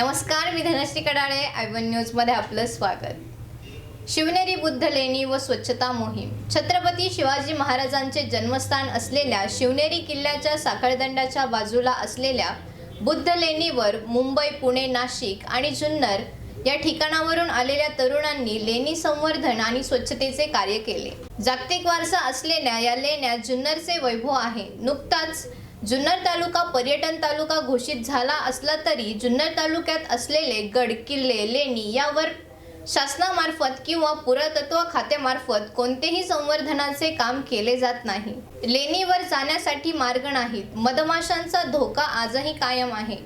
नमस्कार, मी धनश्री कडाळे. आयवन न्यूजमध्ये आपलं स्वागत. शिवनेरी बुद्ध लेणी व स्वच्छता मोहीम. छत्रपती शिवाजी महाराजांचे जन्मस्थान असलेल्या शिवनेरी किल्ल्याच्या साखळदंडाच्या बाजूला असलेल्या बुद्ध लेणीवर मुंबई, पुणे, नाशिक आणि जुन्नर या ठिकाणावरून आलेल्या तरुणांनी लेणी संवर्धन आणि स्वच्छतेचे कार्य केले. जागतिक वारसा असलेल्या या लेण्या जुन्नरचे वैभव आहे. नुकताच जुन्नर तालुका पर्यटन तालुका घोषित झाला असला तरी जुन्नर तालुक्यात असलेले गड, किल्ले, लेणी यावर शासनामार्फत किंवा पुरातत्व खात्यामार्फत कोणतेही संवर्धनाचे काम केले जात नाही. लेणीवर जाण्यासाठी मार्ग नाहीत. मधमाशांचा धोका आजही कायम आहे.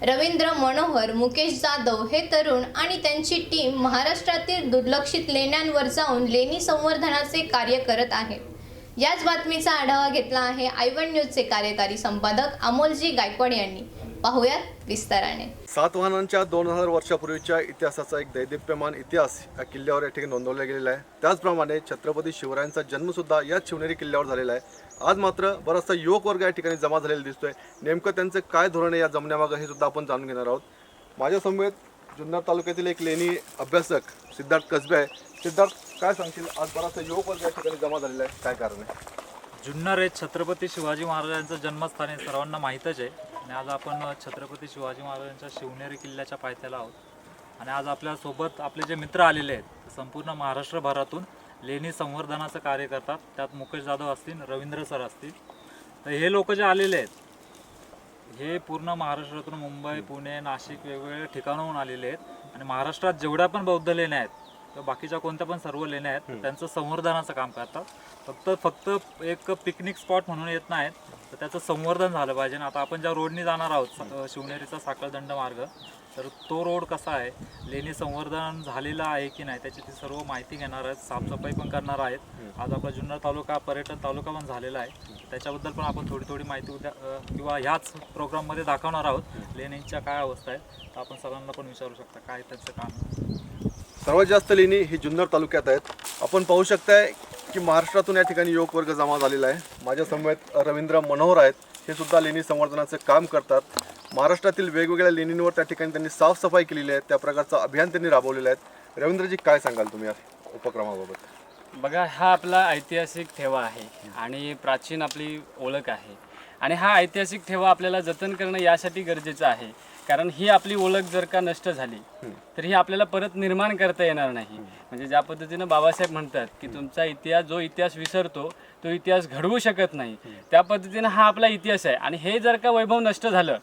रवींद्र मनोहर, मुकेश जाधव हे तरुण आणि त्यांची टीम महाराष्ट्रातील दुर्लक्षित लेण्यांवर जाऊन लेणी संवर्धनाचे कार्य करत आहेत. याच बातमीचा आढावा घेतला आहे आयवन न्यूजचे कार्यकारी संपादक अमोलजी गायकवाड यांनी. पाहूयात विस्ताराने. सातवाहनांच्या 2000 वर्षापूर्वीच्या इतिहासाचा एक दैदिप्यमान इतिहास या किल्ल्यावर या ठिकाणी नोंदवला गेलेला आहे. त्याचप्रमाणे छत्रपती शिवरायांचा जन्मसुद्धा याच शिवनेरी किल्ल्यावर झालेला आहे. आज मात्र बराचसा युवक वर्ग या ठिकाणी जमा झालेला दिसतोय. नेमकं त्यांचं काय धोरण आहे या जमण्यामागं हे सुद्धा आपण जाणून घेणार आहोत. माझ्यासमवेत जुन्नर तालुक्यातील एक लेणी अभ्यासक सिद्धार्थ कसबे आहे. सिद्धार्थ, काय सांगशील, आज बराचसा युवक वर्ग या ठिकाणी जमा झालेला आहे, काय कारण आहे? जुन्नर हे छत्रपती शिवाजी महाराजांचं जन्मस्थान आहे, सर्वांना माहीतच आहे. आणि आज आपण छत्रपती शिवाजी महाराजांच्या शिवनेरी किल्ल्याच्या पायथ्याला आहोत. आणि आज आपल्यासोबत आपले जे मित्र आलेले आहेत संपूर्ण महाराष्ट्रभरातून लेणी संवर्धनाचं कार्य करतात. त्यात मुकेश जाधव असतील, रवींद्र सर असतील. तर हे लोक जे आलेले आहेत हे पूर्ण महाराष्ट्रातून मुंबई, पुणे, नाशिक वेगवेगळ्या ठिकाणाहून आलेले आहेत. आणि महाराष्ट्रात जेवढ्या पण बौद्ध लेण्या आहेत तर बाकीच्या कोणत्या पण सर्व लेण्या आहेत त्यांचं संवर्धनाचं काम करतात. फक्त एक पिकनिक स्पॉट म्हणून येत नाहीत, तर त्याचं संवर्धन झालं पाहिजे. आता आपण ज्या रोडनी जाणार आहोत शिवनेरीचा साखळदंड मार्ग, तर तो रोड कसा आहे, लेणी संवर्धन झालेला आहे की नाही त्याची ती सर्व माहिती घेणार आहेत. साफसफाई पण करणार आहेत. आज आपला जुन्नर तालुका पर्यटन तालुका पण झालेला आहे, त्याच्याबद्दल पण आपण थोडी माहिती उद्या किंवा ह्याच प्रोग्राममध्ये दाखवणार आहोत. लेणींच्या काय अवस्था आहे तर आपण सगळ्यांना पण विचारू शकता काय त्यांचं काम. सर्वात जास्त लेणी ही जुन्नर तालुक्यात आहेत. आपण पाहू शकताय की महाराष्ट्रातून या ठिकाणी युवक वर्ग जमा झालेला आहे. माझ्या समवेत रवींद्र मनोहर आहेत. हे सुद्धा लेणी संवर्धनाचं काम करतात. महाराष्ट्रातील वेगवेगळ्या लेणींवर त्या ठिकाणी त्यांनी साफसफाई केलेली आहे. त्या प्रकारचं अभियान त्यांनी राबवलेलं आहे. रवींद्रजी, काय सांगाल तुम्ही या उपक्रमाबाबत? बघा, हा आपला ऐतिहासिक ठेवा आहे आणि प्राचीन आपली ओळख आहे. आणि हा ऐतिहासिक ठेवा आपल्याला जतन करणं यासाठी गरजेचं आहे, कारण ही आपली ओळख जर का नष्ट झाली तर ही आपल्याला परत निर्माण करता येणार नाही. म्हणजे ज्या पद्धतीनं बाबासाहेब म्हणतात की तुमचा इतिहास, जो इतिहास विसरतो तो इतिहास घडवू शकत नाही, त्या पद्धतीनं हा आपला इतिहास आहे. आणि हे जर का वैभव नष्ट झालं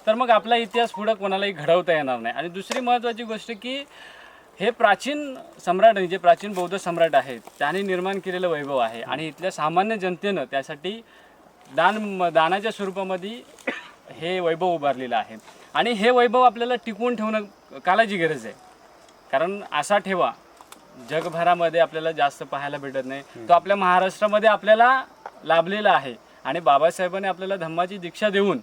तर मग आपला इतिहास पुढं कोणालाही घडवता येणार नाही. आणि दुसरी महत्त्वाची गोष्ट की हे प्राचीन सम्राट, जे प्राचीन बौद्ध सम्राट आहेत त्यांनी निर्माण केलेलं वैभव आहे. आणि इथल्या सामान्य जनतेनं त्यासाठी दानाच्या स्वरूपामध्ये हे वैभव उभारलेलं आहे. आणि हे वैभव आपल्याला टिकवून ठेवणं काळाची गरज आहे, कारण असा ठेवा जगभरामध्ये आपल्याला जास्त पाहायला भेटत नाही. तो आपल्या महाराष्ट्रामध्ये आपल्याला लाभलेला आहे. आणि बाबासाहेबांनी आपल्याला धम्माची दीक्षा देऊन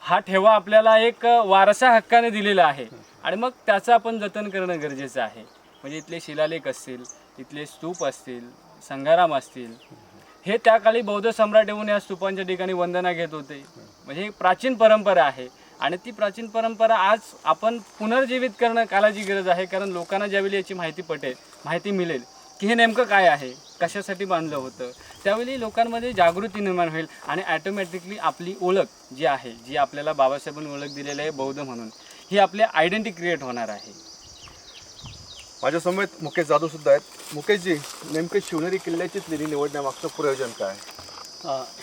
हा ठेवा आपल्याला एक वारसा हक्काने दिलेला आहे. आणि मग त्याचं आपण जतन करणं गरजेचं आहे. म्हणजे इथले शिलालेख असतील, इथले स्तूप असतील, संघाराम असतील, हे त्या काळी बौद्ध सम्राट येऊन या स्तूपांच्या ठिकाणी वंदना घेत होते. म्हणजे ही प्राचीन परंपरा आहे. आणि ती प्राचीन परंपरा आज आपण पुनर्जीवित करणं काळाची गरज आहे, कारण लोकांना ज्यावेळी याची माहिती मिळेल की हे नेमकं काय आहे, कशासाठी बांधलं होतं, त्यावेळी लोकांमध्ये जागृती निर्माण होईल. आणि ॲटोमॅटिकली आपली ओळख जी आहे, जी आपल्याला बाबासाहेबांनी ओळख दिलेली आहे बौद्ध म्हणून, ही आपली आयडेंटिटी क्रिएट होणार आहे. माझ्या समवेत मुकेश जाधव सुद्धा आहेत. मुकेशजी, नेमकं शिवनेरी किल्ल्याचीच लेणी निवडण्यामागचं प्रयोजन काय?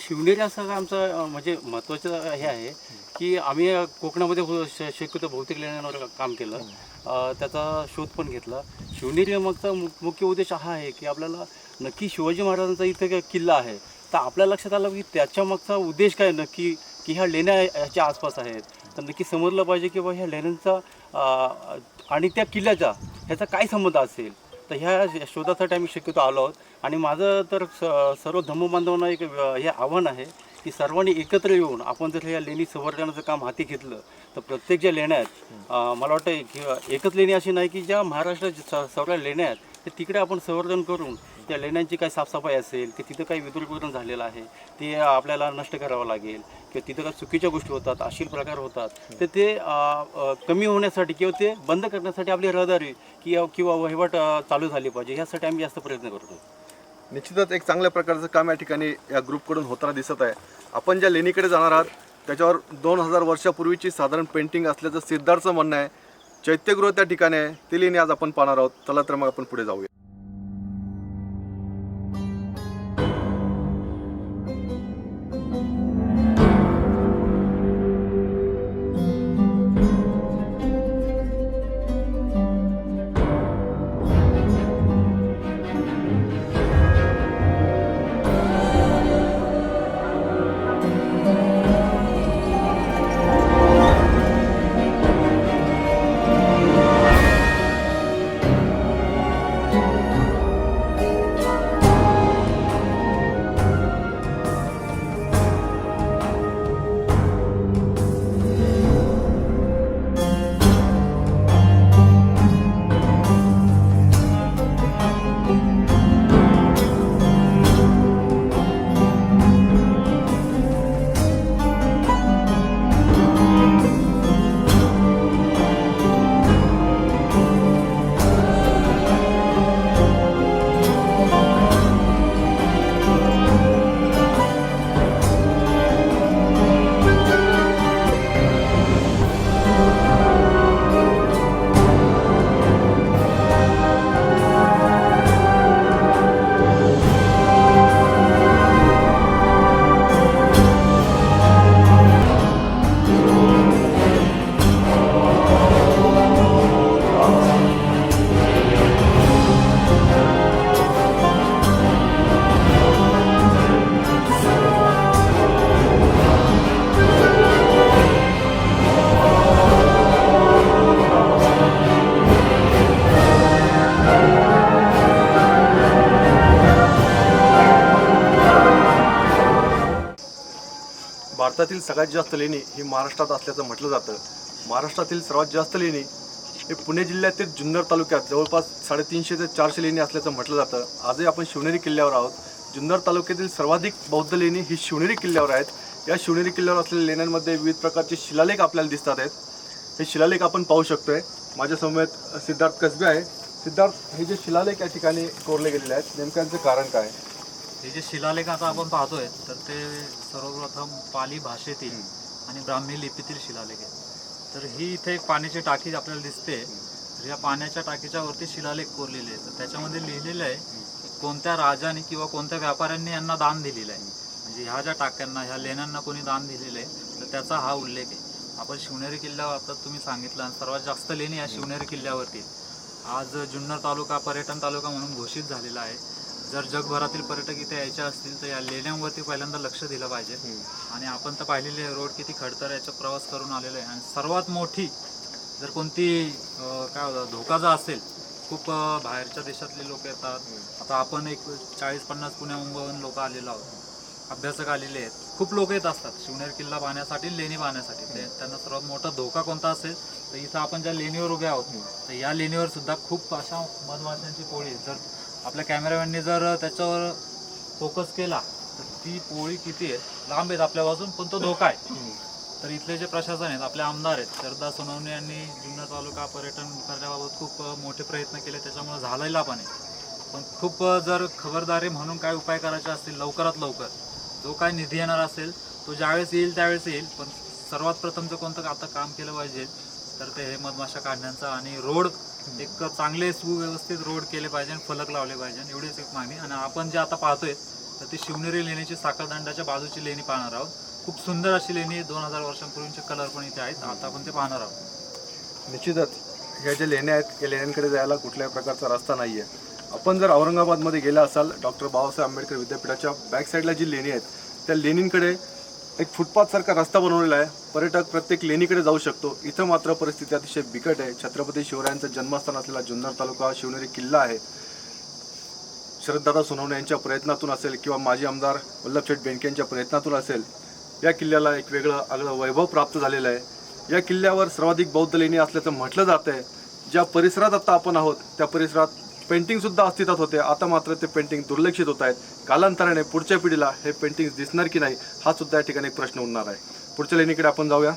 शिवनेरी असं आमचं म्हणजे महत्त्वाचं हे आहे की आम्ही कोकणामध्ये शक्यतो भौतिक लेण्यांवर काम केलं, त्याचा शोध पण घेतला. शिवनेरी मागचा मुख्य उद्देश हा आहे की आपल्याला नक्की शिवाजी महाराजांचा इथं किल्ला आहे, तर आपल्या लक्षात आलं की त्याच्या मागचा उद्देश काय नक्की, की ह्या लेण्या ह्याच्या आसपास आहेत. तर नक्की समजलं पाहिजे की ह्या लेण्यांचा आणि त्या किल्ल्याचा ह्याचा काय संबंध असेल. तर ह्या शोधासाठी आम्ही शक्यतो आलो आहोत. आणि माझं तर सर्व धम्मबांधवांना एक हे आव्हान आहे की सर्वांनी एकत्र येऊन आपण जर या लेणी संवर्धनाचं काम हाती घेतलं तर प्रत्येक ज्या लेण्या आहेत, मला वाटतं की एकच लेणी अशी नाही की ज्या महाराष्ट्रात सर्व लेण्या आहेत ते तिकडे आपण संवर्धन करून त्या लेण्यांची काही साफसफाई असेल की तिथं काही विद्रुपीकरण झालेलं आहे ते आपल्याला नष्ट करावं लागेल किंवा तिथं काही चुकीच्या गोष्टी होतात, अशील प्रकार होतात, तर ते कमी होण्यासाठी किंवा ते बंद करण्यासाठी आपली रहदारी किंवा वहिवाट चालू झाली पाहिजे, ह्यासाठी आम्ही जास्त प्रयत्न करतो. निश्चितच एक चांगल्या प्रकारचं काम या ठिकाणी या ग्रुपकडून होताना दिसत आहे. आपण ज्या लेणीकडे जाणार आहात त्याच्यावर 2000 वर्षापूर्वीची साधारण पेंटिंग असल्याचं सिद्धार्थचं म्हणणं आहे. चैत्यगृह त्या ठिकाणी आहे, ती लेणी आज आपण पाहणार आहोत. चला तर मग आपण पुढे जाऊया. भारतातील सगळ्यात जास्त लेणी ही महाराष्ट्रात असल्याचं म्हटलं जातं. महाराष्ट्रातील सर्वात जास्त लेणी हे पुणे जिल्ह्यातील जुन्नर तालुक्यात जवळपास 350 ते 400 लेणी असल्याचं म्हटलं जातं. आजही आपण शिवनेरी किल्ल्यावर आहोत. जुन्नर तालुक्यातील सर्वाधिक बौद्ध लेणी ही शिवनेरी किल्ल्यावर आहेत. या शिवनेरी किल्ल्यावर असलेल्या लेण्यांमध्ये विविध प्रकारचे शिलालेख आपल्याला दिसतात आहेत. हे शिलालेख आपण पाहू शकतोय. माझ्यासमोर सिद्धार्थ कसबे आहे. सिद्धार्थ, हे जे शिलालेख या ठिकाणी कोरले गेलेले आहेत, नेमक्यांचं कारण काय? हे जे शिलालेख आता आपण पाहतोय तर ते सर्वप्रथम पाली भाषेतील आणि ब्राह्मी लिपीतील शिलालेख आहेत. तर ही इथे एक पाण्याची टाकी आपल्याला दिसते. तर या पाण्याच्या टाकीच्या वरती शिलालेख कोरलेले आहेत. तर त्याच्यामध्ये लिहिलेलं आहे की कोणत्या राजाने किंवा कोणत्या व्यापाऱ्यांनी यांना दान दिलेलं आहे. म्हणजे ह्या ज्या टाक्यांना, ह्या लेण्यांना कोणी दान दिलेलं आहे तर त्याचा हा उल्लेख आहे. आपण शिवनेरी किल्ल्यावर आता तुम्ही सांगितलं सर्वात जास्त लेणी या शिवनेरी किल्ल्यावरती. आज जुन्नर तालुका पर्यटन तालुका म्हणून घोषित झालेला आहे. जर जगभरातील पर्यटक इथे यायचे असतील तर या लेण्यांवरती पहिल्यांदा लक्ष दिलं पाहिजे. आणि आपण तर पाहिलेले रोड किती खडतर याचा प्रवास करून आलेलो आहे. आणि सर्वात मोठी जर कोणती काय होतं धोका जर असेल, खूप बाहेरच्या देशातले लोक येतात. आता आपण एक 40-50 पुण्या मुंबईहून लोक आलेलो आहोत, अभ्यासक आलेले आहेत. खूप लोक येत असतात शिवनेरी किल्ला पाहण्यासाठी, लेणी पाहण्यासाठी. त्यांना सर्वात मोठा धोका कोणता असेल तर इथं आपण ज्या लेणीवर उभे आहोत तर या लेणीवर सुद्धा खूप अशा मधमाशांची पोळी. जर आपल्या कॅमेरामॅनने जर त्याच्यावर फोकस केला तर ती पोळी किती आहे, लांब आहेत आपल्यापासून, पण तो धोका आहे. तर इथले जे प्रशासन आहेत, आपले आमदार आहेत, शरदा सोनवणे यांनी जुन्नर तालुका पर्यटन करण्याबाबत खूप मोठे प्रयत्न केले. त्याच्यामुळे झालेला पण आहे. पण खूप जर खबरदारी म्हणून काय उपाय करायचे असतील लवकरात लवकर, जो काय निधी येणार असेल तो ज्यावेळेस येईल त्यावेळेस येईल. पण सर्वात प्रथम जर कोणतं आता काम केलं पाहिजे तर ते हे मधमाशा काढण्याचं आणि रोड एक चांगले सुव्यवस्थित रोड केले पाहिजे, फलक लावले पाहिजे, एवढीच एक मागणी. आणि आपण जे आता पाहतोय तर ती शिवनेरी लेणीची साखळदंडाच्या बाजूची लेणी पाहणार आहोत. खूप सुंदर अशी लेणी 2000 वर्षांपूर्वीचे कलर पण इथे आहेत. आता आपण ते पाहणार आहोत. निश्चितच ह्या ज्या लेण्या आहेत या लेण्यांकडे जायला कुठल्याही प्रकारचा रस्ता नाही आहे. आपण जर औरंगाबादमध्ये गेला असाल, डॉक्टर बाबासाहेब आंबेडकर विद्यापीठाच्या बॅक साईडला जी लेणी आहेत त्या लेणींकडे एक फुटपाथसारखा रस्ता बनवलेला आहे. पर्यटक प्रत्येक लेणीकडे जाऊ शकतो. इथं मात्र परिस्थिती अतिशय बिकट आहे. छत्रपती शिवरायांचं जन्मस्थान असलेला जुन्नर तालुका शिवनेरी किल्ला आहे. शरददादा सोनवणे यांच्या प्रयत्नातून असेल किंवा माजी आमदार वल्लभशेठ बेनके यांच्या प्रयत्नातून असेल, या किल्ल्याला एक वेगळं आगळं वैभव प्राप्त झालेलं आहे. या किल्ल्यावर सर्वाधिक बौद्ध लेणी असल्याचं म्हटलं जातं आहे. ज्या परिसरात आता आपण आहोत त्या परिसरात पेंटिंगसुद्धा अस्तित्वात होते. आता मात्र ते पेंटिंग दुर्लक्षित होत आहेत. कालांतराने पुढच्या पिढीला हे पेंटिंग्स दिसणार की नाही हा सुद्धा या ठिकाणी एक प्रश्न उरणार आहे. पुढच्या लेणीकडे आपण जाऊया.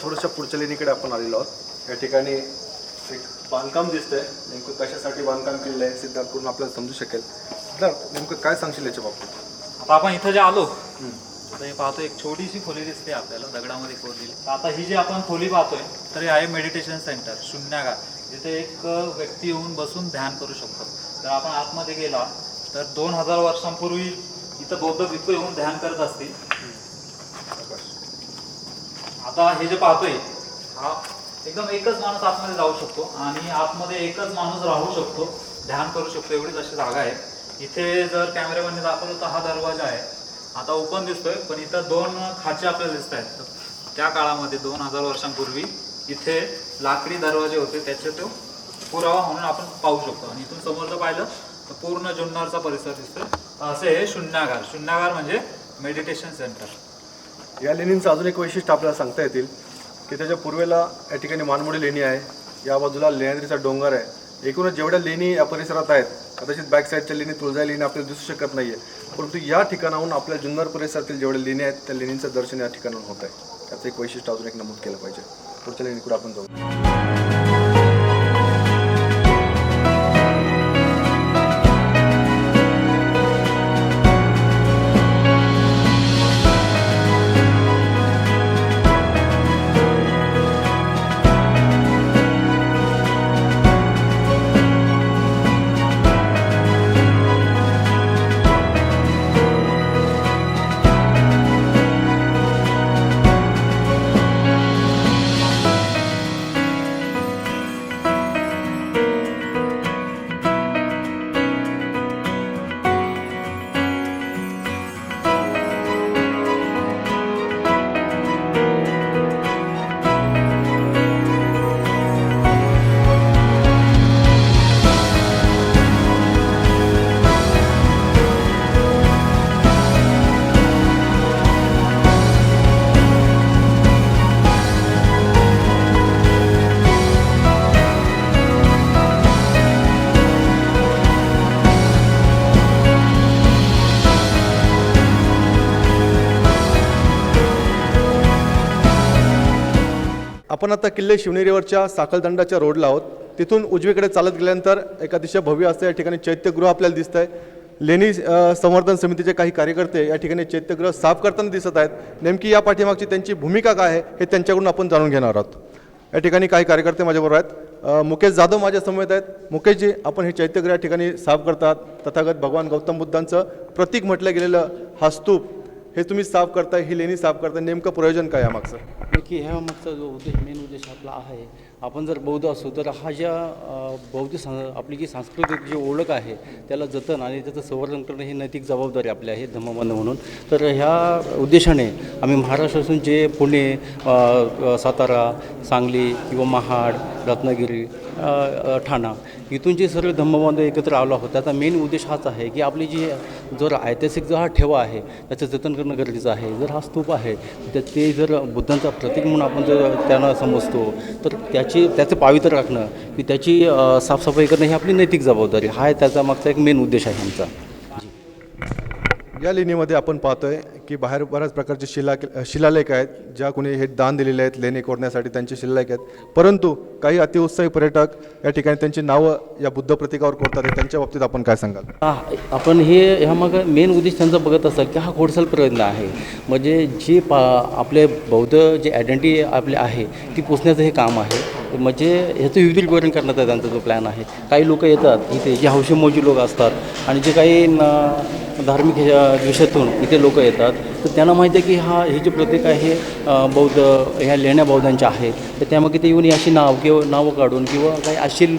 थोड्याशा पुढच्या लेणीकडे आपण आलेलो आहोत. या ठिकाणी एक बांधकाम दिसतंय. नेमकं कशासाठी बांधकाम केलेलं आहे सिद्धार्थ करून आपल्याला समजू शकेल. सिद्धार्थ, नेमकं काय सांगशील याच्या बाबतीत? आता आपण इथं जे आलो आता हे पाहतो, एक छोटीशी खोली दिसते आपल्याला दगडामध्ये खोदलेली. आता ही जी आपण खोली पाहतोय तर हे आहे मेडिटेशन सेंटर, शून्यागार, जिथे एक व्यक्ती येऊन बसून ध्यान करू शकतो. जर आपण आतमध्ये गेला तर 2000 वर्षांपूर्वी इथं बौद्ध भिक्खू येऊन ध्यान करत असतील. आता हे जे पाहतोय हा एकदम एकच माणूस आतमध्ये जाऊ शकतो आणि आतमध्ये एकच माणूस राहू शकतो, ध्यान करू शकतो, एवढीच अशी जागा आहे. इथे जर कॅमेरामॅनने दाखवलं तर हा दरवाजा आहे. आता ओपन दिसतोय, पण इथं 2 खाचे आपल्याला दिसत आहेत. त्या काळामध्ये 2000 वर्षांपूर्वी इथे लाकडी दरवाजे होते, त्याचे तो पुरावा म्हणून आपण पाहू शकतो. आणि इथून समोर जर पाहिलं तर पूर्ण जुन्नरचा परिसर दिसतोय. असे हे शून्यागार. शून्यागार म्हणजे मेडिटेशन सेंटर. या लेणींचं अजून एक वैशिष्ट्य आपल्याला सांगता येतील की त्याच्या पूर्वेला या ठिकाणी मानमोडी लेणी आहे. या बाजूला लेण्याद्रीचा डोंगर आहे. एकूणच जेवढ्या लेणी या परिसरात आहेत, कदाचित बॅक साईडच्या लेणी, तुळजाई लेणी आपल्याला दिसू शकत नाही आहे, परंतु या ठिकाणाहून आपल्या जुन्नर परिसरातील जेवढ्या लेणी आहेत त्या लेणींचं दर्शन या ठिकाणाहून होत आहे. त्याचं एक वैशिष्ट्य अजून एक नमूद केलं पाहिजे. पुढच्या लेणीकडे आपण जाऊ. आपण आता किल्ले शिवनेरीवरच्या साखळदंडाच्या रोडला आहोत. तिथून उजवीकडे चालत गेल्यानंतर एक अतिशय भव्य असं या ठिकाणी चैत्यगृह आपल्याला दिसत आहे. लेणी संवर्धन समितीचे काही कार्यकर्ते या ठिकाणी चैत्यगृह साफ करताना दिसत आहेत. नेमकी या पाठीमागची त्यांची भूमिका काय आहे हे त्यांच्याकडून आपण जाणून घेणार आहोत. या ठिकाणी काही कार्यकर्ते माझ्याबरोबर आहेत. मुकेश जाधव माझ्या समवेत आहेत. मुकेशजी, आपण हे चैत्यगृह या ठिकाणी साफ करतात. तथागत भगवान गौतम बुद्धांचं प्रतीक म्हटलं गेलेलं हा स्तूप हे तुम्ही साफ करताय, ही लेणी साफ करताय, नेमकं प्रयोजन काय यामागचं? की ह्या मागचा जो मेन उद्देश आपला आहे, आपण जर बौद्ध असू तर हा ज्या आपली जी सांस्कृतिक जी ओळख आहे त्याला जतन आणि त्याचं संवर्धन करणं ही नैतिक जबाबदारी आपली आहे धम्मबंध म्हणून. तर ह्या उद्देशाने आम्ही महाराष्ट्रातून जे पुणे, सातारा, सांगली किंवा महाड, रत्नागिरी, ठाणा इथून जे सर्व धम्मबंध एकत्र आलो आहोत, त्याचा मेन उद्देश हाच आहे की आपली जी जर ऐतिहासिक जो हा ठेवा आहे त्याचं जतन करणं गरजेचं आहे. जर हा स्तूप आहे तर ते जर बुद्धांचा प्रतीक म्हणून आपण जर त्यांना समजतो तर त्याचं पावित्र्य राखणं की त्याची साफसफाई करणं ही आपली नैतिक जबाबदारी हा आहे. त्याचा मागचा एक मेन उद्देश आहे आमचा. या लेणीमध्ये आपण पाहतोय की बाहेर बऱ्याच प्रकारचे शिलालेख आहेत, ज्या कोणी हे दान दिलेले आहेत लेणी कोरण्यासाठी त्यांचे शिलालेख आहेत. परंतु काही अतिउत्साही पर्यटक या ठिकाणी त्यांची नावं या बुद्ध प्रतीकावर कोरतात आहे. त्यांच्या बाबतीत आपण काय सांगाल? आपण ह्या मग मेन उद्देश त्यांचा बघत असाल की हा खोडसाल प्रयत्न आहे, म्हणजे जी आपले बौद्ध जे आयडेंटिटी आपले आहे ती पोचण्याचं हे काम आहे. म्हणजे ह्याचं विविधीकरण करण्याचा त्यांचा जो प्लॅन आहे. काही लोक येतात इथे, जे हौशी मौजी लोक असतात आणि जे काही धार्मिक विषयातून इथे लोक येतात, तर त्यांना माहिती आहे की हे जे प्रतीक आहे बौद्ध ह्या लेण्या बौद्धांच्या आहेत, तर त्यामध्ये ते येऊन अशी नावं काढून किंवा काही अशील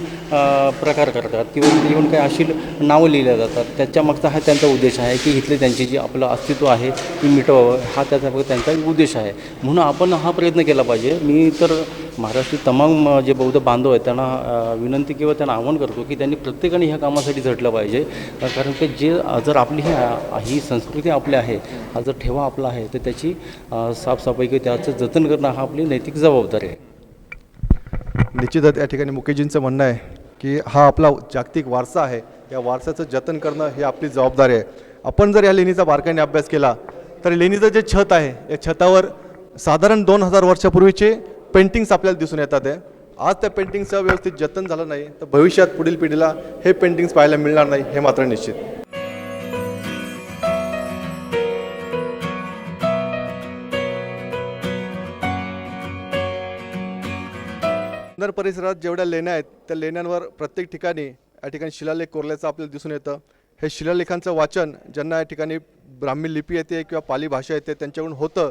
प्रकार करतात किंवा इथे येऊन काही अशील नावं लिहिल्या जातात. त्याच्यामागचा हा त्यांचा उद्देश आहे की इथले त्यांचे जे आपलं अस्तित्व आहे ती मिटवावं, हा त्यांचा एक उद्देश आहे. म्हणून आपण हा प्रयत्न केला पाहिजे. मी तर महाराष्ट्रातील तमाम जे बौद्ध बांधव आहेत त्यांना विनंती किंवा त्यांना आवाहन करतो की त्यांनी प्रत्येकाने ह्या कामासाठी झटलं पाहिजे. कारण की जर आपली ही संस्कृती आपली आहे, हा जर ठेवा आपला आहे, तर त्याची साफसफाई किंवा त्याचं जतन करणं हा आपली नैतिक जबाबदारी आहे. निश्चितच या ठिकाणी मुकेशजींचं म्हणणं आहे की हा आपला जागतिक वारसा आहे, या वारसाचं जतन करणं ही आपली जबाबदारी आहे. आपण जर या लेणीचा बारकाईने अभ्यास केला तर लेणीचं जे छत आहे या छतावर साधारण 2000 वर्षापूर्वीचे पेंटिंग्स आपल्याला दिसून येतात आहे. आज त्या पेंटिंगचं व्यवस्थित जतन झालं नाही तर भविष्यात पुढील पिढीला हे पेंटिंग्स पाहायला मिळणार नाही, हे मात्र निश्चित. सुंदर परिसरात जेवढ्या लेण्या आहेत त्या लेण्यांवर प्रत्येक ठिकाणी या ठिकाणी शिलालेख कोरल्याचं आपल्याला दिसून येतं. हे शिलालेखांचं वाचन ज्यांना या ठिकाणी ब्राह्मी लिपी येते किंवा पाली भाषा येते त्यांच्याकडून होतं.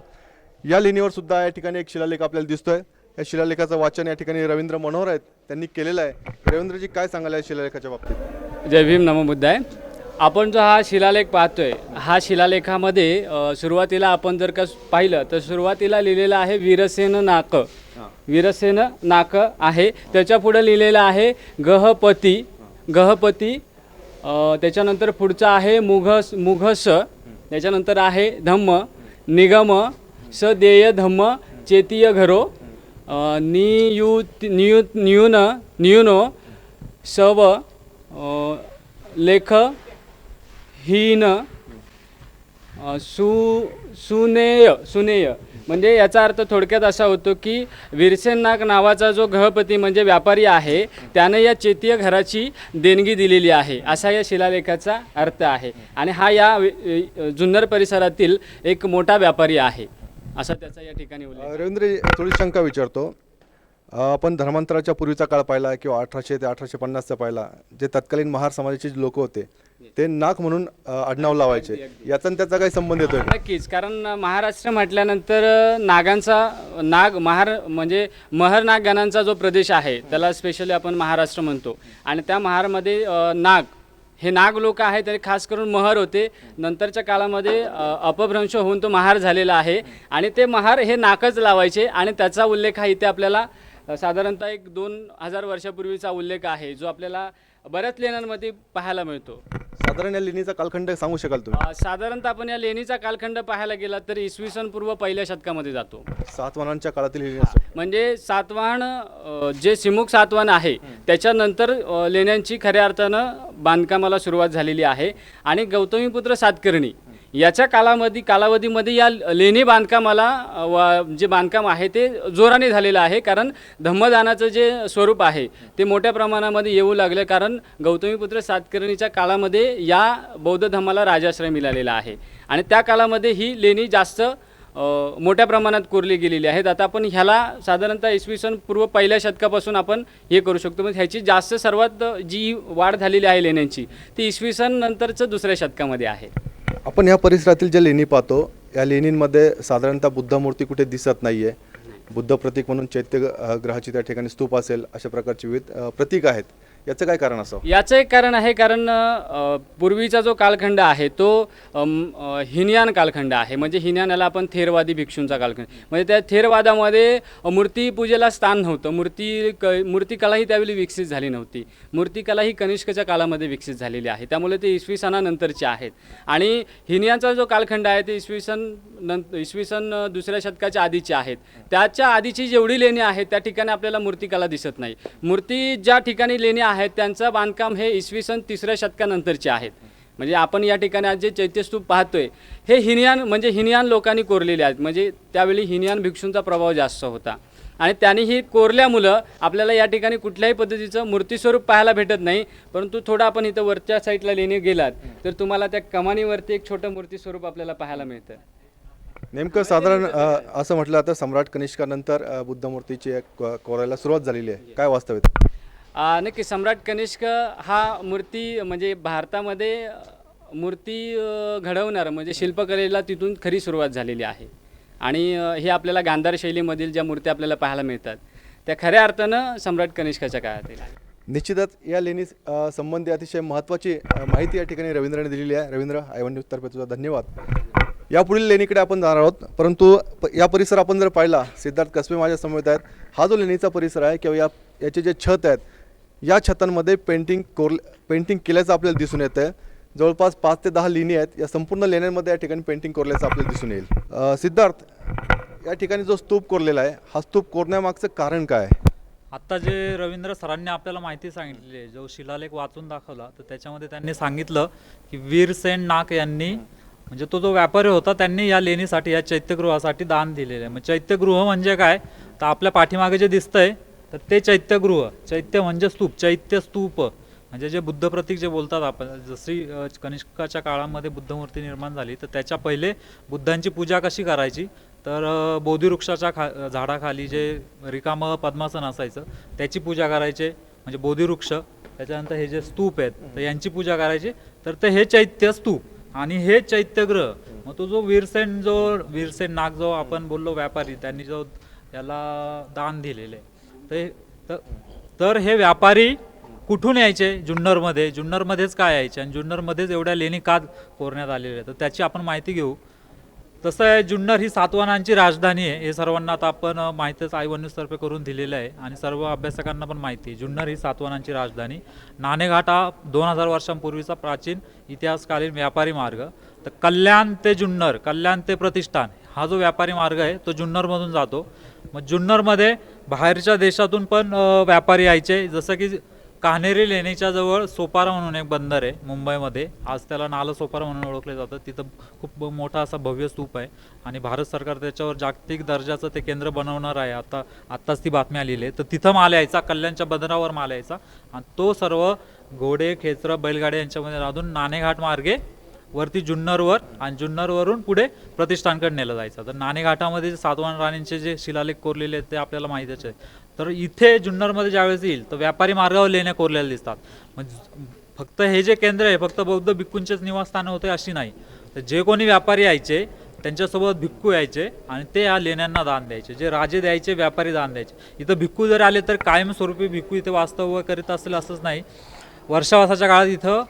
या लेणीवर सुद्धा या ठिकाणी एक शिलालेख आपल्याला दिसतोय. या शिलालेखाचं वाचन या ठिकाणी रवींद्र मनोहर आहेत त्यांनी केलेलं आहे. रवींद्रजी काय सांगाल या शिलालेखाच्या बाबतीत? जय भीम, नमो बुद्धाय. आपण जो हा शिलालेख पाहतोय, हा शिलालेखामध्ये सुरुवातीला आपण जर का पाहिलं तर सुरुवातीला लिहिलेलं आहे वीरसेन नाक. वीरसेन नाक आहे. त्याच्या पुढे लिहिलेलं आहे गहपती. त्याच्यानंतर पुढचा आहे मुघस. त्याच्यानंतर आहे धम्म निगम सदेय धम्म चेतीय घरो नियुनो सव लेख हीन सुनेय. म्हणजे याचा अर्थ थोडक्यात असा होतो की वीरसेन नाग नावाचा जो गृहपती म्हणजे व्यापारी आहे त्याने या चेतीय घराची देणगी दिलेली आहे, असा या शिलालेखाचा अर्थ आहे. आणि हा या जुन्नर परिसरातील एक मोठा व्यापारी आहे असा त्याचा या ठिकाणी उल्लेख. रवींद्र, थोडी शंका विचारतो. आपण धर्मांतराच्या पूर्वीचा काळ पाहिला किंवा 1800 ते 1850चा पाहिला, जे तत्कालीन महार समाजाचे जे लोक होते ते नाक म्हणून आडनाव लावायचे. याचा आणि त्याचा काही संबंध येतोय? नक्कीच, कारण महाराष्ट्र म्हटल्यानंतर महार म्हणजे महर नागगणांचा जो प्रदेश आहे त्याला स्पेशली आपण महाराष्ट्र म्हणतो. आणि त्या महारमध्ये हे नाग लोक आहेत, तरी खास करून महर होते. नंतरच्या काळामध्ये अपभ्रंश होऊन तो महार झालेला आहे आणि ते महार हे नाकच लावायचे. आणि त्याचा उल्लेख हा इथे आपल्याला साधारणतः 2000 वर्षापूर्वीचा उल्लेख आहे, जो आपल्याला बऱ्याच लेण्यांमध्ये पाहायला मिळतो. साधारण या लेणीचा कालखंड सांगू शकाल तुम्ही? साधारणतः आपण या लेणीचा कालखंड पाहायला गेला तर इसवी सन पूर्व 1ल्या शतकामध्ये जातो. सातवाहनांच्या काळातील लेणी असते. म्हणजे सातवाहन जे सिमुक सातवाहन आहे त्याच्यानंतर लेण्यांची खऱ्या अर्थानं बांधकामाला सुरुवात झालेली आहे. आणि गौतमीपुत्र सातकर्णी याच्या कालावधीमध्ये या लेणी बांधकामाला जे बांधकाम आहे ते जोराने झालेलं आहे. कारण धम्मदानाचं जे स्वरूप आहे ते मोठ्या प्रमाणामध्ये येऊ लागले, कारण गौतमीपुत्र सातकर्णीच्या काळामध्ये या बौद्ध धर्माला राजाश्रय मिळालेला आहे. आणि त्या काळामध्ये ही लेणी जास्त मोठ्या प्रमाणात कोरली गेलेली आहेत. आता आपण ह्याला साधारणतः इसवी सन पूर्व 1ल्या शतकापासून आपण हे करू शकतो. म्हणजे ह्याची जास्त सर्वात जी वाढ झालेली आहे लेण्यांची ती इसवी सन नंतरचं 2ऱ्या शतकामध्ये आहे. आपण या परिसरातील ज्या लेणी पाहतो या लेणींमध्ये साधारणतः बुद्ध मूर्ती कुठे दिसत नाही आहे. बुद्ध प्रतीक म्हणून चैत्यग्रहाची त्या ठिकाणी स्तूप असेल, अशा प्रकारची विविध प्रतीक आहेत. याचं काय कारण असावं? याचं एक कारण आहे, कारण पूर्वीचा जो कालखंड आहे तो हिनयान कालखंड आहे. म्हणजे हिनयान याला आपण थेरवादी भिक्षूंचा कालखंड. म्हणजे त्या थेरवादामध्ये मूर्तीपूजेला स्थान नव्हतं. मूर्तिकला ही त्यावेळी विकसित झाली नव्हती. मूर्तिकला ही कनिष्कच्या काळामध्ये विकसित झालेली आहे, त्यामुळे ते इसवी सनानंतरचे आहेत. आणि हिनयानचा जो कालखंड आहे ते इसवी सन 2ऱ्या शतकाच्या आधीचे आहेत. त्याच्या आधीची जेवढी लेणी आहेत त्या ठिकाणी आपल्याला मूर्तिकला दिसत नाही. मूर्ती ज्या ठिकाणी लेणी आहेत त्यांचं बांधकाम हे इसवी सन 3ऱ्या शतकानंतरचे आहेत. म्हणजे आपण या ठिकाणी आज जे चैत्यस्तूप पाहतोय हे हिनयान लोकांनी कोरलेले आहेत. म्हणजे त्यावेळी हिनयान भिक्षूंचा प्रभाव जास्त होता आणि त्यांनी ही कोरल्यामुळं आपल्याला या ठिकाणी कुठल्याही पद्धतीचं मूर्तीस्वरूप पाहायला भेटत नाही. परंतु थोडं आपण इथं वरच्या साईडला लेणी गेलात तर तुम्हाला त्या कमानीवरती एक छोटं मूर्तीस्वरूप आपल्याला पाहायला मिळतं. नेमकं साधारण असं म्हटलं तर सम्राट कनिष्कानंतर बुद्धमूर्तीची एक कोरायला सुरुवात झालेली आहे, काय वास्तविक? नक्की सम्राट कनिष्क हा मूर्ती म्हणजे भारतामध्ये मूर्ती घडवणार म्हणजे शिल्पकलेला तिथून खरी सुरुवात झालेली आहे. आणि हे आपल्याला गांधार शैलीमधील ज्या मूर्त्या आपल्याला पाहायला मिळतात त्या खऱ्या अर्थानं सम्राट कनिष्काच्या काळातील आहे. निश्चितच या लेणी संबंधी अतिशय महत्त्वाची माहिती या ठिकाणी रवींद्रने दिलेली आहे. रवींद्र, आयवन न्यूजतर्फे तुझा धन्यवाद. यापुढील लेणीकडे आपण जाणार आहोत, परंतु या परिसर आपण जर पाहिला, सिद्धार्थ कसबे माझ्या समोर आहेत, हा जो लेणीचा परिसर आहे किंवा याचे जे छत आहेत या छतांमध्ये पेंटिंग केल्याचं आपल्याला दिसून येतं आहे. जवळपास 5 ते 10 लेणी आहेत. या संपूर्ण लेण्यांमध्ये या ठिकाणी पेंटिंग कोरल्याचं आपल्याला दिसून येईल. सिद्धार्थ, या ठिकाणी जो स्तूप कोरलेला आहे हा स्तूप कोरण्यामागचं कारण काय आहे? आत्ता जे रवींद्र सरांनी आपल्याला माहिती सांगितली आहे, जो शिलालेख वाचून दाखवला, तर त्याच्यामध्ये त्यांनी सांगितलं की वीरसेन नाक यांनी म्हणजे तो जो व्यापारी होता त्यांनी या लेणीसाठी या चैत्यगृहासाठी दान दिलेलं आहे. मग चैत्यगृह म्हणजे काय, तर आपल्या पाठीमागे जे दिसतंय तर ते चैत्यगृह, चैत्य म्हणजे स्तूप, चैत्य स्तूप म्हणजे जे बुद्ध प्रतीक जे बोलतात आपण. जशी कनिष्काच्या काळामध्ये बुद्धमूर्ती निर्माण झाली तर त्याच्या पहिले बुद्धांची पूजा कशी करायची, तर बोधिवृक्षाच्या झाडाखाली जे रिकामं पद्मासन असायचं त्याची पूजा करायचे म्हणजे बोधिवृक्ष. त्याच्यानंतर हे जे स्तूप आहेत तर यांची पूजा करायची, तर ते हे चैत्य स्तूप आणि हे चैत्यगृह. मग तो जो वीरसेन नाग जो आपण बोललो व्यापारी, त्यांनी जो याला दान दिलेले तर हे व्यापारी कुठून यायचे, जुन्नरमध्येच काय यायचे आणि जुन्नरमध्येच एवढ्या लेणी का कोरण्यात आलेल्या आहेत, तर त्याची आपण माहिती घेऊ. तसं आहे, जुन्नर ही सातवाहनांची राजधानी आहे. हे सर्वांना आता आपण माहितीच आयवन न्यूजतर्फे करून दिलेलं आहे आणि सर्व अभ्यासकांना पण माहिती आहे. जुन्नर ही सातवाहनांची राजधानी. नाणेघाट हा 2000 वर्षांपूर्वीचा प्राचीन इतिहासकालीन व्यापारी मार्ग. तर कल्याण ते जुन्नर, कल्याण ते प्रतिष्ठान हा जो व्यापारी मार्ग आहे तो जुन्नरमधून जातो. मग जुन्नरमध्ये बाहेरच्या देशातून पण व्यापारी यायचे. जसं की कान्हेरी लेणीच्या जवळ सोपारा म्हणून एक बंदर आहे मुंबईमध्ये, आज त्याला नाला सोपारा म्हणून ओळखले जातं. तिथं खूप मोठा असा भव्य स्तूप आहे आणि भारत सरकार त्याच्यावर जागतिक दर्जाचं ते केंद्र बनवणार आहे. आत्ताच ती बातमी आलेली आहे. तर तिथं माल यायचा, कल्याणच्या बंदरावर माल यायचा आणि तो सर्व घोडे, खेचरं, बैलगाड्या यांच्यामध्ये राहून नाणेघाट मार्गे वरती जुन्नरवर आणि जुन्नरवरून पुढे प्रतिष्ठानकडे नेलं जायचं. तर नाणेघाटामध्ये जे सातवाहन राणींचे जे शिलालेख कोरलेले आहेत ते आपल्याला माहितीच आहे. तर इथे जुन्नरमध्ये ज्यावेळेस येईल तर व्यापारी मार्गावर लेण्या कोरलेल्या दिसतात. म्हणजे फक्त हे जे केंद्र आहे फक्त बौद्ध भिक्खूंचेच निवासस्थानं होते अशी नाही, तर जे कोणी व्यापारी यायचे त्यांच्यासोबत भिक्खू यायचे आणि ते या लेण्यांना दान द्यायचे. जे राजे द्यायचे, व्यापारी दान द्यायचे. इथं भिक्खू जर आले तर कायमस्वरूपी भिक्खू इथे वास्तव्य करीत असेल असंच नाही, वर्षावासाच्या काळात इथं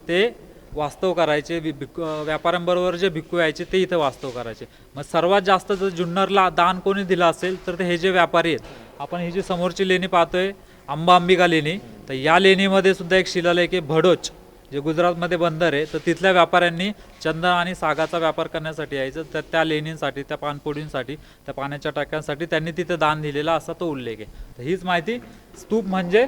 ते वास्तव करायचे. व्यापाऱ्यांबरोबर जे भिक्खू यायचे ते इथं वास्तव करायचे. मग सर्वात जास्त जर जुन्नरला दान कोणी दिलं असेल तर ते हे जे व्यापारी आहेत. आपण ही जी समोरची लेणी पाहतोय अंबिका लेणी, तर या लेणीमध्ये सुद्धा एक शिलालेख आहे भडोच, जे गुजरातमध्ये बंदर आहे. तर तिथल्या व्यापाऱ्यांनी चंदन आणि सागाचा व्यापार करण्यासाठी यायचं. तर त्या लेणींसाठी, त्या पानपोडींसाठी, त्या पाण्याच्या टाक्यांसाठी त्यांनी तिथे दान दिलेला असा तो उल्लेख आहे. तर हीच माहिती. स्तूप म्हणजे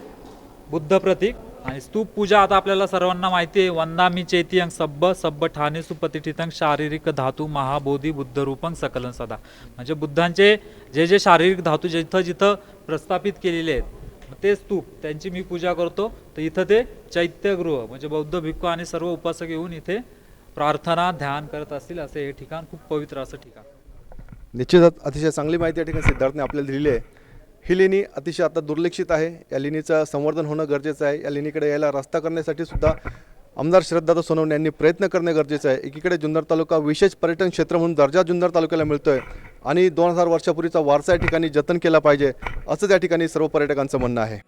बुद्ध प्रतीक आणि स्तूप पूजा आता आपल्याला सर्वांना माहिती आहे. वंदामी चेतियं सब्ब ठाणे सुपतिठितं शारीरिक धातू महाबोधी बुद्ध रूपं सकलं सदा. म्हणजे बुद्धांचे जे शारीरिक धातू जिथं जिथं प्रस्थापित केलेले आहेत ते स्तूप त्यांची मी पूजा करतो. तर इथं ते चैत्यगृह म्हणजे बौद्ध भिक्खू आणि सर्व उपासक येऊन इथे प्रार्थना ध्यान करत असतील असे हे ठिकाण खूप पवित्र असं ठिकाण. निश्चितच अतिशय चांगली माहिती या ठिकाणी सिद्धार्थने आपल्याला दिलेली आहे. ही लेणी अतिशय आता दुर्लक्षित आहे. या लेणीचं संवर्धन होणं गरजेचं आहे. या लेणीकडे यायला रस्ता करण्यासाठी सुद्धा आमदार श्रद्धादा सोनवणे यांनी प्रयत्न करणे गरजेचं आहे. एकीकडे जुन्नर तालुका विशेष पर्यटन क्षेत्र म्हणून दर्जा जुन्नर तालुक्याला मिळतोय आणि 2000 वर्षापूर्वीचा वारसा या ठिकाणी जतन केला पाहिजे असं त्या ठिकाणी सर्व पर्यटकांचं म्हणणं आहे.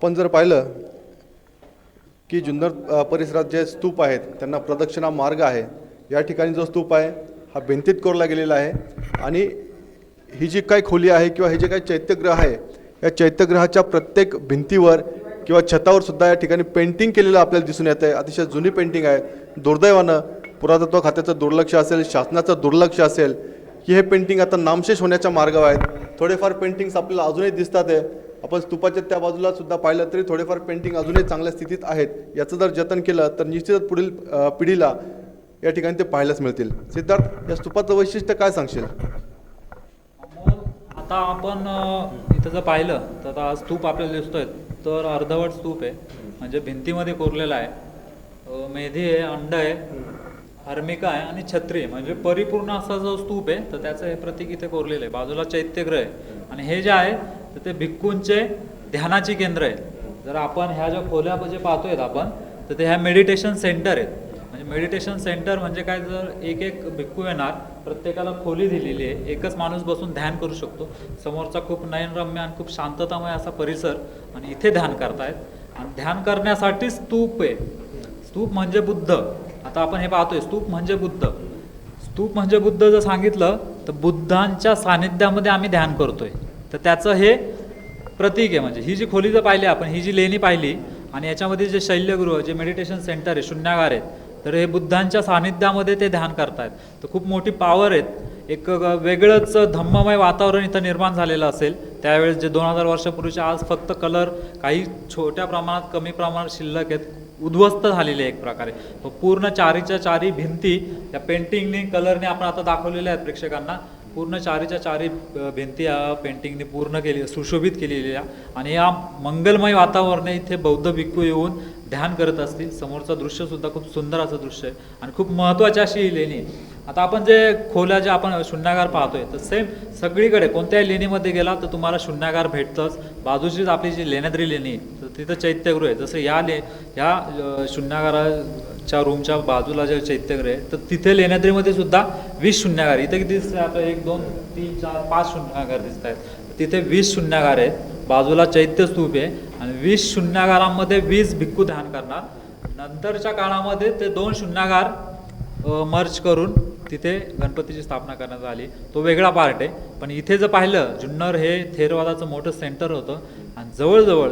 आपण जर पाहिलं की जुन्नर परिसरात जे स्तूप आहेत त्यांना प्रदक्षिणा मार्ग आहे. या ठिकाणी जो स्तूप आहे हा भिंतीत कोरला गेलेला आहे आणि ही जी काही खोली आहे किंवा हे जे काही चैत्यगृह आहे या चैत्यगृहाच्या प्रत्येक भिंतीवर किंवा छतावर सुद्धा या ठिकाणी पेंटिंग केलेलं आपल्याला दिसून येतं आहे. अतिशय जुनी पेंटिंग आहे. दुर्दैवानं पुरातत्व खात्याचं दुर्लक्ष असेल, शासनाचं दुर्लक्ष असेल की हे पेंटिंग आता नामशेष होण्याच्या मार्गावर आहेत. थोडेफार पेंटिंग्स आपल्याला अजूनही दिसतात आहे. आपण स्तूपाच्या त्या बाजूला सुद्धा पाहिलं तरी थोडेफार पेंटिंग अजूनही चांगल्या स्थितीत आहेत. याचं जर जतन केलं तर निश्चितच पुढील पिढीला या ठिकाणी ते पाहायलाच मिळतील. सिद्धार्थ, या स्तूपाचं वैशिष्ट्य काय सांगशील? आता आपण इथं जर पाहिलं तर आता स्तूप आपल्याला दिसतोय तर अर्धवट स्तूप आहे, म्हणजे भिंतीमध्ये कोरलेला आहे. मेधी आहे, अंड आहे, हर्मिका आहे आणि छत्री, म्हणजे परिपूर्ण असा जो स्तूप आहे तर त्याचं हे प्रतीक इथे कोरलेलं आहे. बाजूला चैत्यगृह आहे आणि हे जे आहे तर ते भिक्खूंचे ध्यानाची केंद्र आहे. जर आपण ह्या ज्या खोल्या जे पाहतोय आपण तर ते ह्या मेडिटेशन सेंटर आहेत. म्हणजे मेडिटेशन सेंटर म्हणजे काय, जर एक एक भिक्खू येणार, प्रत्येकाला खोली दिलेली आहे, एकच माणूस बसून ध्यान करू शकतो. समोरचा खूप नयनरम्य आणि खूप शांततामय असा परिसर आणि इथे ध्यान करतायत. आणि ध्यान करण्यासाठी स्तूप आहे. स्तूप म्हणजे बुद्ध. आता आपण हे पाहतोय स्तूप म्हणजे बुद्ध. स्तूप म्हणजे बुद्ध जर सांगितलं तर बुद्धांच्या सानिध्यामध्ये आम्ही ध्यान करतोय, तर त्याचं हे प्रतीक आहे. म्हणजे ही जी खोली जर पाहिली आपण, ही जी लेणी पाहिली आणि याच्यामध्ये जे शैल्यगृह, जे मेडिटेशन सेंटर आहे, शून्यागार आहेत, तर हे बुद्धांच्या सानिध्यामध्ये ते ध्यान करतायत. तर खूप मोठी पॉवर आहेत. एक वेगळंच धम्ममय वातावरण इथं निर्माण झालेलं असेल त्यावेळेस, जे 2000 वर्षापूर्वीच्या. आज फक्त कलर काही छोट्या प्रमाणात, कमी प्रमाणात शिल्लक आहेत, उद्ध्वस्त झालेले एक प्रकारे. पूर्ण चारीच्या चारी भिंती या पेंटिंगने, कलरने आपण आता दाखवलेल्या आहेत प्रेक्षकांना. पूर्ण चारीच्या चारी भिंती या पेंटिंगने पूर्ण केली, सुशोभित केलेल्या. आणि या मंगलमय वातावरण इथे बौद्ध भिक्खू येऊन ध्यान करत असतील. समोरचं दृश्यसुद्धा खूप सुंदर असं दृश्य आहे आणि खूप महत्त्वाची अशी ही लेणी. आता आपण जे खोल्या जे आपण शून्यागार पाहतोय तर सेम सगळीकडे कोणत्याही लेणीमध्ये गेला तर तुम्हाला शून्यागार भेटतंच. बाजूचीच आपली जी लेण्याद्री लेणी तर तिथं चैत्यगृह आहे. जसं या शून्यागाराच्या रूमच्या बाजूला जे चैत्यगृह आहे तर तिथे लेण्याद्रीमध्ये सुद्धा 20 शून्यागार. इथं किती दिसतं आपलं, 1 2 3 4 5 शून्यागार दिसत आहेत. तिथे 20 शून्यागार आहेत. बाजूला चैत्य स्तूप आहे आणि 20 शून्यागारांमध्ये 20 भिक्खू ध्यान करणार. नंतरच्या काळामध्ये ते 2 शून्यागार मर्ज करून तिथे गणपतीची स्थापना करण्यात आली. तो वेगळा पार्ट आहे. पण इथे जर पाहिलं, जुन्नर हे थेरवादाचं मोठं सेंटर होतं आणि जवळजवळ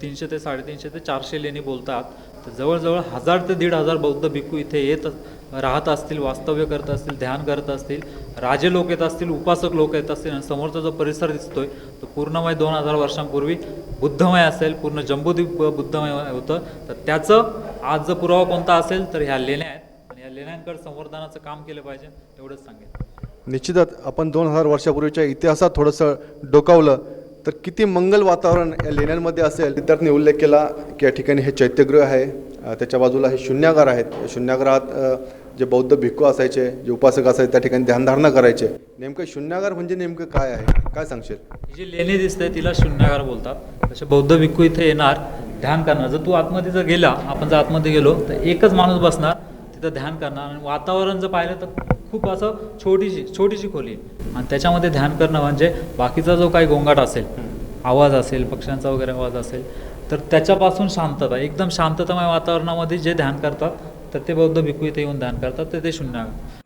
300 ते 350 ते 400 लेणी बोलतात. तर जवळजवळ 1000 ते 1500 बौद्ध भिक्खू इथे राहत असतील, वास्तव्य करत असतील, ध्यान करत असतील. राजे लोक येत असतील, उपासक लोक येत असतील. आणि समोरचा जो परिसर दिसतोय तो पूर्णमय 2000 वर्षांपूर्वी बुद्धमय असेल, पूर्ण जम्बूद्वीप बुद्धमय होतं. तर त्याचं आज जर पुरावा कोणता असेल तर ह्या लेण्या आहेत आणि या लेण्यांकडे संवर्धनाचं काम केलं पाहिजे, एवढंच सांगेन. निश्चितच आपण 2000 वर्षापूर्वीच्या इतिहासात थोडंसं डोकावलं तर किती मंगल वातावरण या लेण्यांमध्ये असेल. विद्यार्थ्यांनी उल्लेख केला की या ठिकाणी हे चैत्यगृह आहे, त्याच्या बाजूला हे शून्यागार आहेत. शून्यागारात जे बौद्ध भिक्खू असायचे, जे उपासक असायचे, त्या ठिकाणी ध्यानधारणा करायचे. नेमकं शून्यागार म्हणजे नेमकं काय आहे, काय सांगशील? ही जी लेणी दिसते तिला शून्यागार बोलतात. तसे बौद्ध भिक्खू इथे येणार, ध्यान करणार. जर तू आतमध्ये जर गेला, आपण जर आतमध्ये गेलो तर एकच माणूस बसणार तिथं ध्यान करणार. आणि वातावरण जर पाहिलं तर खूप असं छोटीशी खोली आणि त्याच्यामध्ये ध्यान करणं. म्हणजे बाकीचा जो काही गोंगाट असेल, आवाज असेल, पक्ष्यांचा वगैरे आवाज असेल, तर त्याच्यापासून शांतता, एकदम शांततामय वातावरणामध्ये जे ध्यान करतात तर ते बौद्ध भिक्खू इथे येऊन ध्यान करतात. तर ते शून्यागार.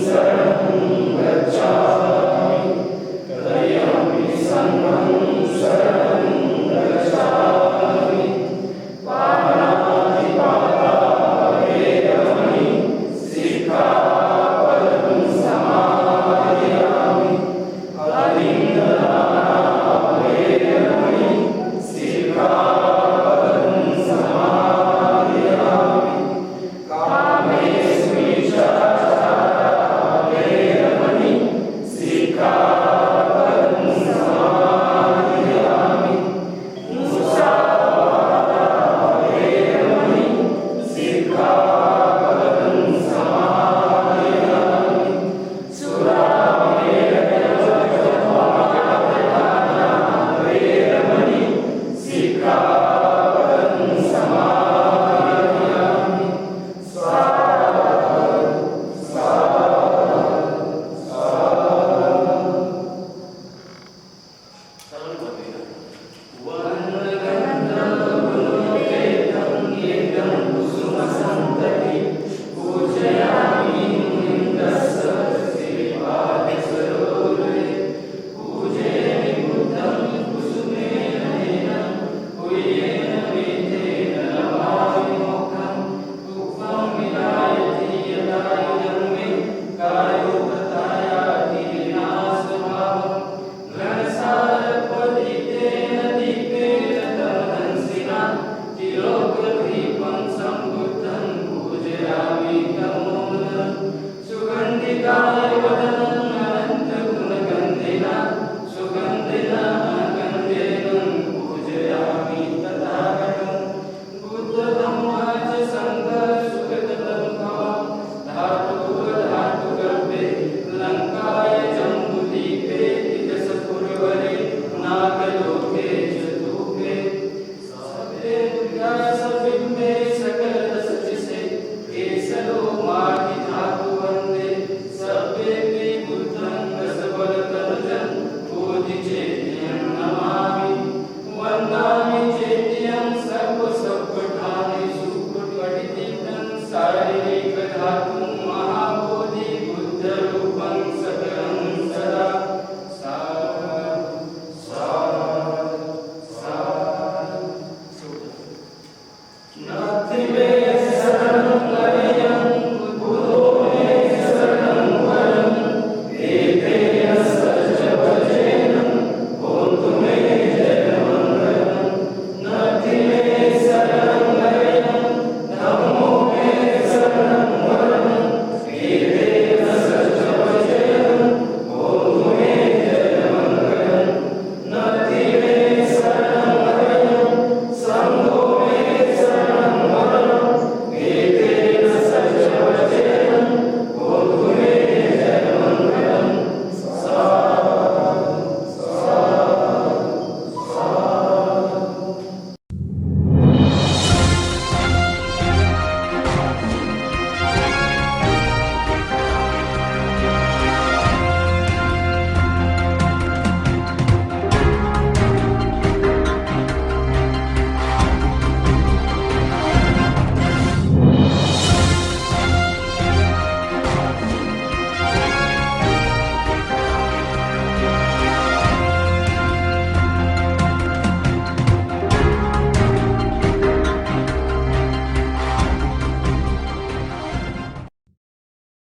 शरणं गच्छामि